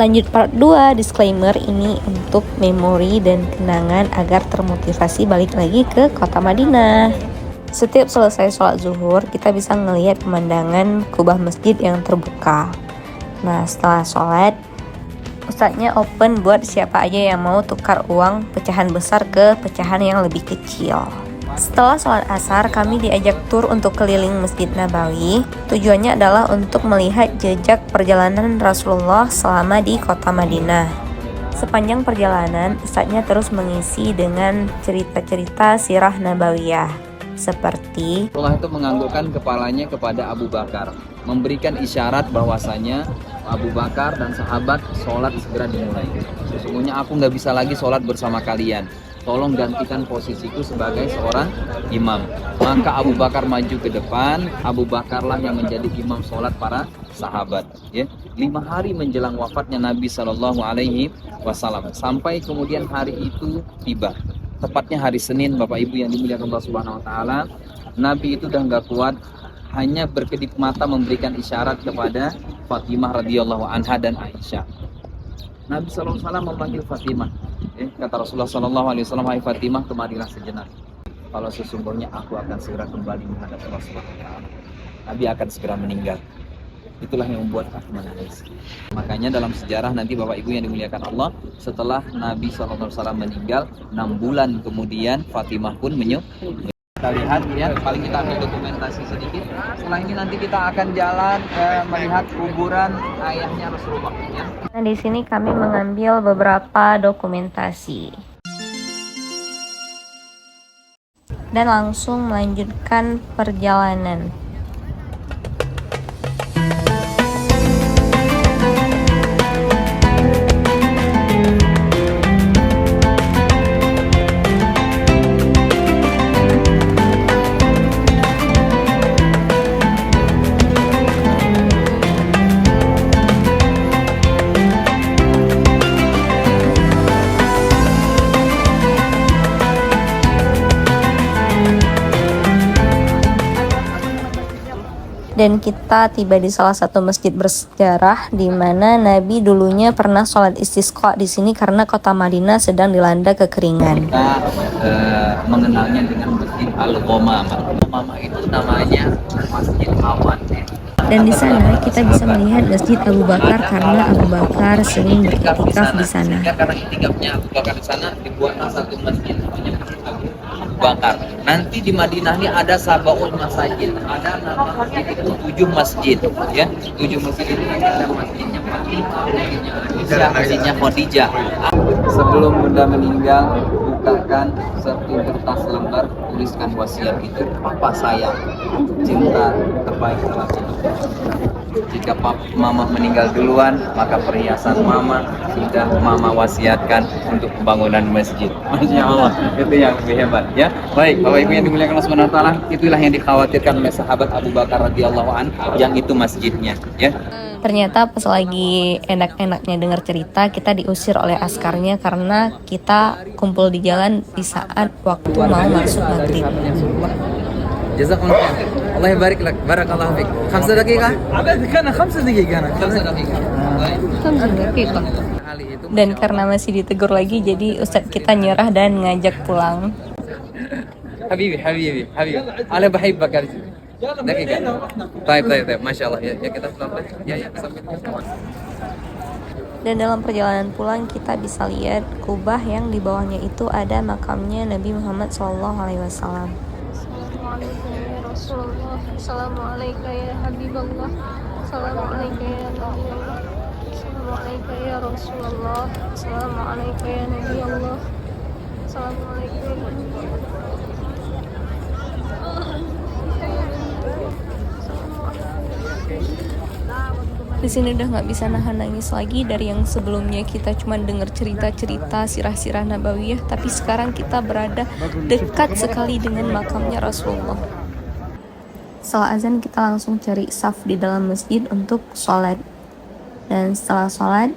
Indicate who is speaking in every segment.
Speaker 1: Lanjut part 2, disclaimer ini untuk memori dan kenangan agar termotivasi balik lagi ke kota Madinah. Setiap selesai sholat zuhur, kita bisa ngelihat pemandangan kubah masjid yang terbuka. Nah, setelah sholat, ustadznya open buat siapa aja yang mau tukar uang pecahan besar ke pecahan yang lebih kecil. Setelah sholat asar, kami diajak tur untuk keliling Masjid Nabawi. Tujuannya adalah untuk melihat jejak perjalanan Rasulullah selama di kota Madinah. Sepanjang perjalanan, ustadznya terus mengisi dengan cerita-cerita sirah Nabawiyah. Seperti
Speaker 2: Rasulullah itu menganggukkan kepalanya kepada Abu Bakar, memberikan isyarat bahwasanya Abu Bakar dan sahabat sholat segera dimulai. Sesungguhnya aku nggak bisa lagi sholat bersama kalian. Tolong gantikan posisiku sebagai seorang imam. Maka Abu Bakar maju ke depan. Abu Bakarlah yang menjadi imam sholat para sahabat. Ya, 5 hari menjelang wafatnya Nabi Shallallahu Alaihi Wasallam, sampai kemudian hari itu tiba. Tepatnya hari Senin, Bapak Ibu yang dimuliakan Allah Subhanahu Wa Taala. Nabi itu udah nggak kuat, hanya berkedip mata memberikan isyarat kepada Fatimah radhiyallahu anha dan Aisyah. Nabi SAW memanggil Fatimah. Kata Rasulullah SAW, hai Fatimah, kemarilah sejenak. Kalau sesungguhnya aku akan segera kembali menghadap Rasulullah SAW. Nabi akan segera meninggal. Itulah yang membuat aku menangis. Makanya dalam sejarah nanti Bapak Ibu yang dimuliakan Allah, setelah Nabi SAW meninggal, 6 bulan kemudian Fatimah pun menyusul. Kita lihat ya, paling kita ambil dokumentasi sedikit. Setelah ini nanti kita akan jalan melihat kuburan ayahnya Rasulullah ya.
Speaker 1: Nah, di sini kami mengambil beberapa dokumentasi dan langsung melanjutkan perjalanan. Dan kita tiba di salah satu masjid bersejarah di mana Nabi dulunya pernah sholat istisqa di sini karena kota Madinah sedang dilanda kekeringan.
Speaker 2: Kita mengenalnya dengan Masjid Al-Ghamamah. Al-Ghamamah itu namanya Masjid Awan.
Speaker 1: Dan di sana kita bisa melihat Masjid Abu Bakar karena Abu Bakar sering beriktikaf di sana.
Speaker 2: Karena iktikafnya Abu Bakar di sana, dibuatlah satu masjid namanya Masjid Abu Bakar. Nanti di Madinah ini ada Sabaul Masajid, ada nama masjid itu 7 masjid, ya. 7 masjid itu ada masjidnya Fatimah, masjidnya Aisyah, masjidnya Khadijah. Sebelum Bunda meninggal, bukakan satu kertas lembar, tuliskan wasiat itu. Papa sayang, cinta terbaik dalam hidup. Jika mama meninggal duluan, maka perhiasan mama sudah mama wasiatkan untuk pembangunan masjid. Masya Allah, itu yang lebih hebat ya. Baik, Bapak Ibu yang dimuliakan Allah Subhanahu wa taala, itulah yang dikhawatirkan oleh sahabat Abu Bakar radhiyallahu anhu, yang itu masjidnya ya.
Speaker 1: Ternyata pas lagi enak-enaknya dengar cerita, kita diusir oleh askarnya karena kita kumpul di jalan di saat waktu mau masuk maghrib.
Speaker 2: Jazakumullah khair. Allah yabarik lak. Barakallahu fik. 5 daqiqah? Kana 5 daqiqah. 5 daqiqah.
Speaker 1: Dan karena masih ditegur lagi, jadi ustadz kita nyerah dan ngajak pulang.
Speaker 2: Habibi. Ana bahibbak ya. Daqiqah. Baik. Masya Allah. Ya kita pulang. Ya.
Speaker 1: Dan dalam perjalanan pulang kita bisa lihat kubah yang di bawahnya itu ada makamnya Nabi Muhammad SAW.
Speaker 3: Rasulullah, Assalamualaikum ya Habiballah, Assalamualaikum ya Nabi Allah, Assalamualaikum ya Rasulullah, Assalamualaikum ya Nabi Allah, Assalamualaikum ya Nabi Allah.
Speaker 1: Di sini udah nggak bisa nahan nangis lagi. Dari yang sebelumnya kita cuma dengar cerita-cerita sirah-sirah Nabawiyah, tapi sekarang kita berada dekat sekali dengan makamnya Rasulullah. Setelah azan kita langsung cari saf di dalam masjid untuk sholat. Dan setelah sholat,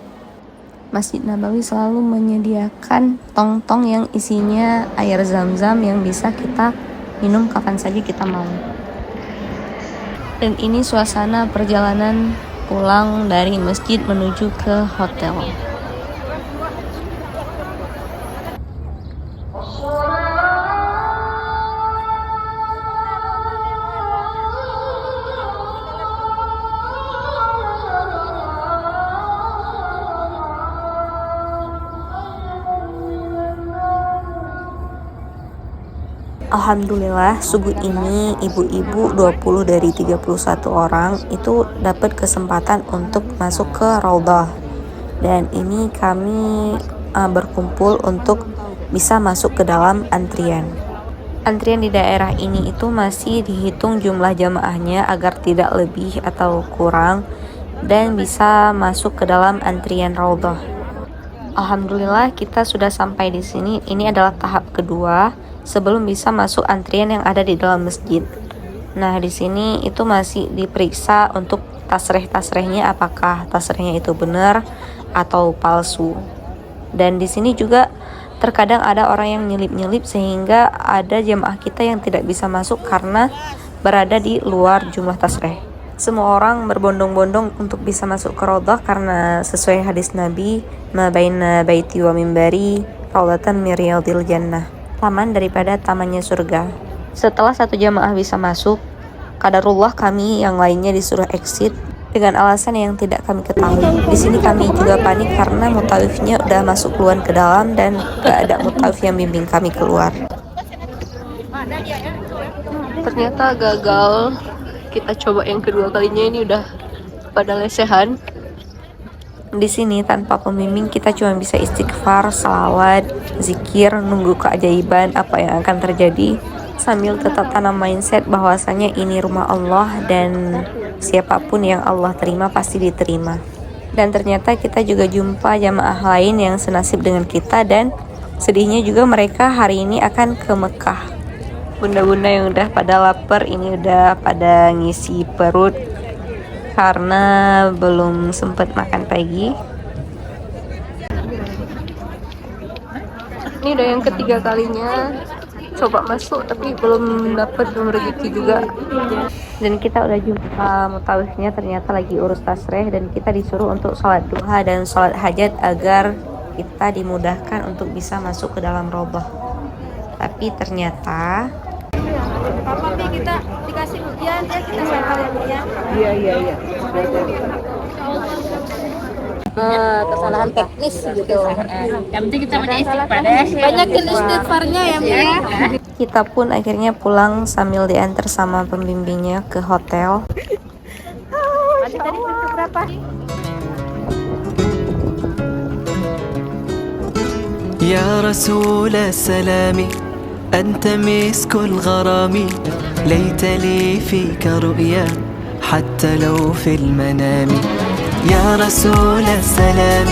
Speaker 1: Masjid Nabawi selalu menyediakan tong-tong yang isinya air zam-zam yang bisa kita minum kapan saja kita mau. Dan ini suasana perjalanan pulang dari masjid menuju ke hotel. Alhamdulillah, subuh ini ibu-ibu 20 dari 31 orang itu dapat kesempatan untuk masuk ke Raudhah. Dan ini kami berkumpul untuk bisa masuk ke dalam antrian. Antrian di daerah ini itu masih dihitung jumlah jamaahnya agar tidak lebih atau kurang dan bisa masuk ke dalam antrian Raudhah. Alhamdulillah kita sudah sampai di sini. Ini adalah tahap kedua sebelum bisa masuk antrian yang ada di dalam masjid. Nah, di sini itu masih diperiksa untuk tasreh-tasrehnya, apakah tasrehnya itu benar atau palsu. Dan di sini juga terkadang ada orang yang nyelip-nyelip sehingga ada jamaah kita yang tidak bisa masuk karena berada di luar jumlah tasreh. Semua orang berbondong-bondong untuk bisa masuk ke Raudhah karena sesuai hadis Nabi, ma baina baiti wa mimbari raudhatan min riyadil jannah. Taman daripada tamannya surga. Setelah satu jamaah bisa masuk, qadarullah kami yang lainnya disuruh exit dengan alasan yang tidak kami ketahui. Di sini kami juga panik karena mutawifnya udah masuk duluan ke dalam dan gak ada mutawif yang bimbing kami keluar.
Speaker 3: Ternyata gagal. Kita coba yang kedua kalinya, ini udah pada lesehan.
Speaker 1: Di sini tanpa pembimbing kita cuma bisa istighfar, salawat, zikir, nunggu keajaiban apa yang akan terjadi sambil tetap tanam mindset bahwasanya ini rumah Allah dan siapapun yang Allah terima pasti diterima. Dan ternyata kita juga jumpa jamaah lain yang senasib dengan kita dan sedihnya juga mereka hari ini akan ke Mekah. Bunda-bunda yang udah pada lapar ini udah pada ngisi perut karena belum sempat makan pagi.
Speaker 3: Ini udah yang ketiga kalinya coba masuk tapi belum rezeki juga.
Speaker 1: Dan kita udah jumpa mutawifnya, ternyata lagi urus tasreh dan kita disuruh untuk sholat duha dan sholat hajat agar kita dimudahkan untuk bisa masuk ke dalam Raudhah. Tapi ternyata
Speaker 3: Kita dikasih ujian ya, kita ya.
Speaker 2: Iya.
Speaker 3: Kesalahan teknis gitu.
Speaker 4: Yang penting kita punya istighfar ya.
Speaker 3: Banyakin istighfarnya ya, Bu ya.
Speaker 1: kita pun akhirnya pulang sambil diantar sama pembimbingnya ke hotel.
Speaker 3: Tadi pintu berapa?
Speaker 5: يا رسول السلام أنت مسك الغرام ليت لي فيك رؤيا حتى لو في المنام يا رسول السلام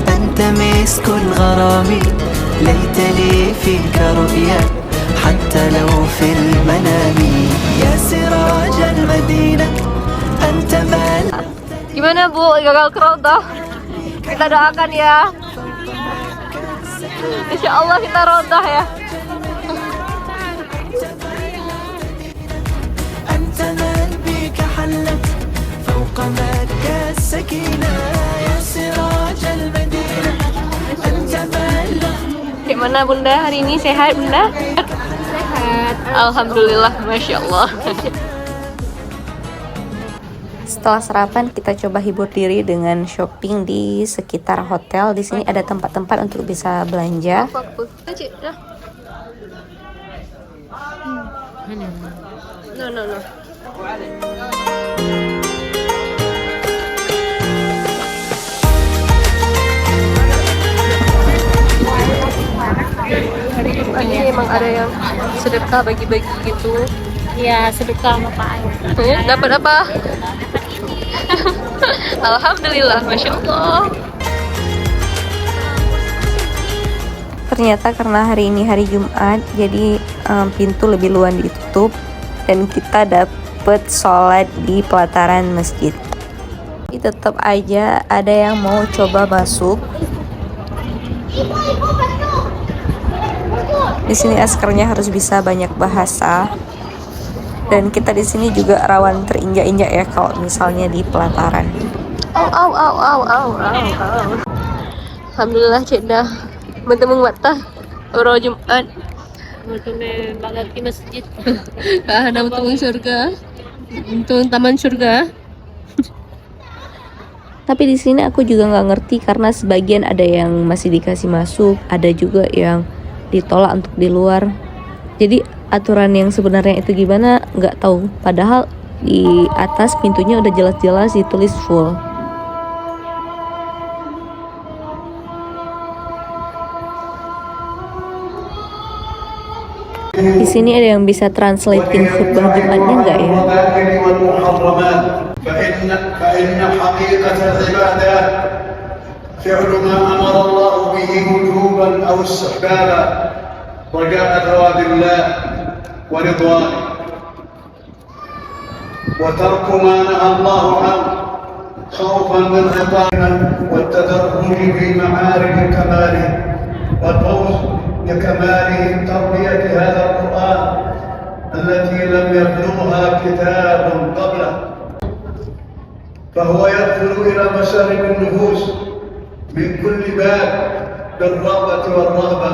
Speaker 5: أنت مسك الغرام ليت لي فيك رؤيا حتى لو في المنام يا سراج المدينة أنت مال.
Speaker 3: Gimana Bu, gagal ke Raudhah? Kita doakan ya. Insya Allah kita Raudhah ya.
Speaker 5: أنت من بك حلت فوق مكة السكينة يا سراج المدينة أنت من.
Speaker 3: Gimana Bunda, hari ini sehat Bunda? Sehat. Alhamdulillah, Masya Allah.
Speaker 1: Setelah sarapan kita coba hibur diri dengan shopping di sekitar hotel. Di sini ada tempat-tempat untuk bisa belanja.
Speaker 3: No. Ini emang ada yang sedekah bagi-bagi gitu.
Speaker 4: Iya, sedekah sama Pak Ayu.
Speaker 3: Dapat apa? Alhamdulillah, Masya Allah.
Speaker 1: Ternyata karena hari ini hari Jumat, jadi pintu lebih luas ditutup dan kita dapat sholat di pelataran masjid. Tapi tetap aja ada yang mau coba masuk. Di sini askernya harus bisa banyak bahasa. Dan kita di sini juga rawan terinjak-injak ya kalau misalnya di pelataran.
Speaker 3: Au. Alhamdulillah cik dah bertemu mata orang Jumat.
Speaker 4: Bertemu bagat di masjid.
Speaker 3: Nak bertemu surga. Untuk taman surga.
Speaker 1: Tapi di sini aku juga nggak ngerti karena sebagian ada yang masih dikasih masuk, ada juga yang ditolak untuk di luar. Jadi aturan yang sebenarnya itu gimana nggak tahu. Padahal di atas pintunya udah jelas-jelas ditulis full. Di sini ada yang bisa translating khutbah Jumatnya nggak ya?
Speaker 6: فإن حقيقة العبادات فعل ما أمر الله به وجوبا أو استحبابا رجاء ثواب الله ورضوانه وترك ما نهى الله عنه خوفا من عقابه والتدرج في معارج كماله والفوز بكماله تربية هذا القرآن التي لم يبلغها كتاب قبله فهو يدخل إلى مسالك النفوس من كل باب بالرغبة والرهبة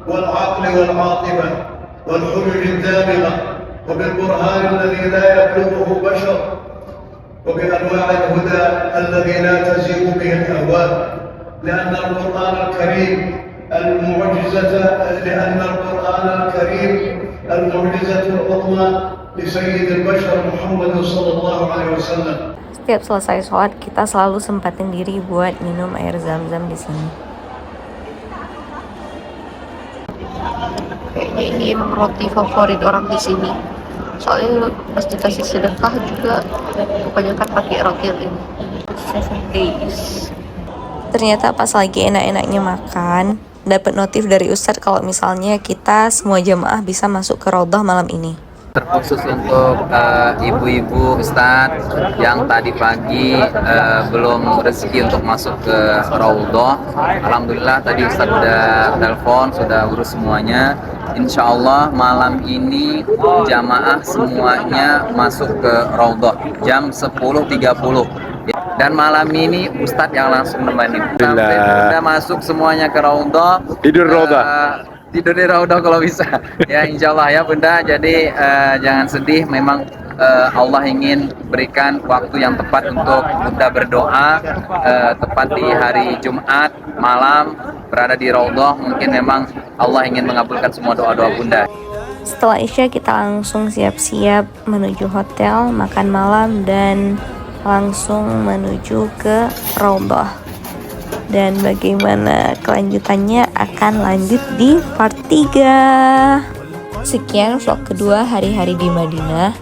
Speaker 6: والعقل والعاطفة والحجج الدامغة وبالبرهان الذي لا يبلغه بشر وبأنواع الهدى الذي لا تزيغ به الأهواء لأن القرآن الكريم المعجزة العظمى لسيد البشر محمد صلى الله عليه وسلم.
Speaker 1: Setiap selesai sholat kita selalu sempatin diri buat minum air zam-zam di sini.
Speaker 3: Kayaknya ini emang roti favorit orang di sini. Soalnya pas dikasih sedekah juga kebanyakan pakai roti ini. 7 days.
Speaker 1: Ternyata pas lagi enak-enaknya makan, dapat notif dari Ustadz kalau misalnya kita semua jamaah bisa masuk ke Raudhah malam ini.
Speaker 2: Terkhusus untuk ibu-ibu Ustadz yang tadi pagi belum rezeki untuk masuk ke Raudhah. Alhamdulillah tadi Ustadz udah telepon, sudah urus semuanya. Insya Allah malam ini jamaah semuanya masuk ke Raudhah jam 10.30. Dan malam ini Ustadz yang langsung nemenin. Sampai udah masuk semuanya ke Raudhah.
Speaker 7: Tidur Raudhah.
Speaker 2: Tidur di Raudhah kalau bisa. Ya insya Allah ya Bunda. Jadi jangan sedih. Memang Allah ingin berikan waktu yang tepat untuk Bunda berdoa. Tepat di hari Jumat malam berada di Raudhah. Mungkin memang Allah ingin mengabulkan semua doa-doa Bunda.
Speaker 1: Setelah Isya kita langsung siap-siap menuju hotel, makan malam, dan langsung menuju ke Raudhah. Dan bagaimana kelanjutannya akan lanjut di part 3. Sekian vlog kedua hari-hari di Madinah.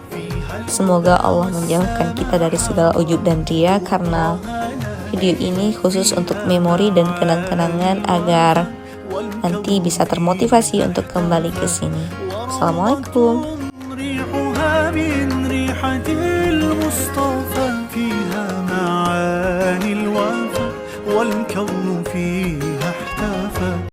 Speaker 1: Semoga Allah menjauhkan kita dari segala ujub dan ria, karena video ini khusus untuk memori dan kenang-kenangan agar nanti bisa termotivasi untuk kembali ke sini. Assalamualaikum.
Speaker 5: ريحها من ريحة المصطفى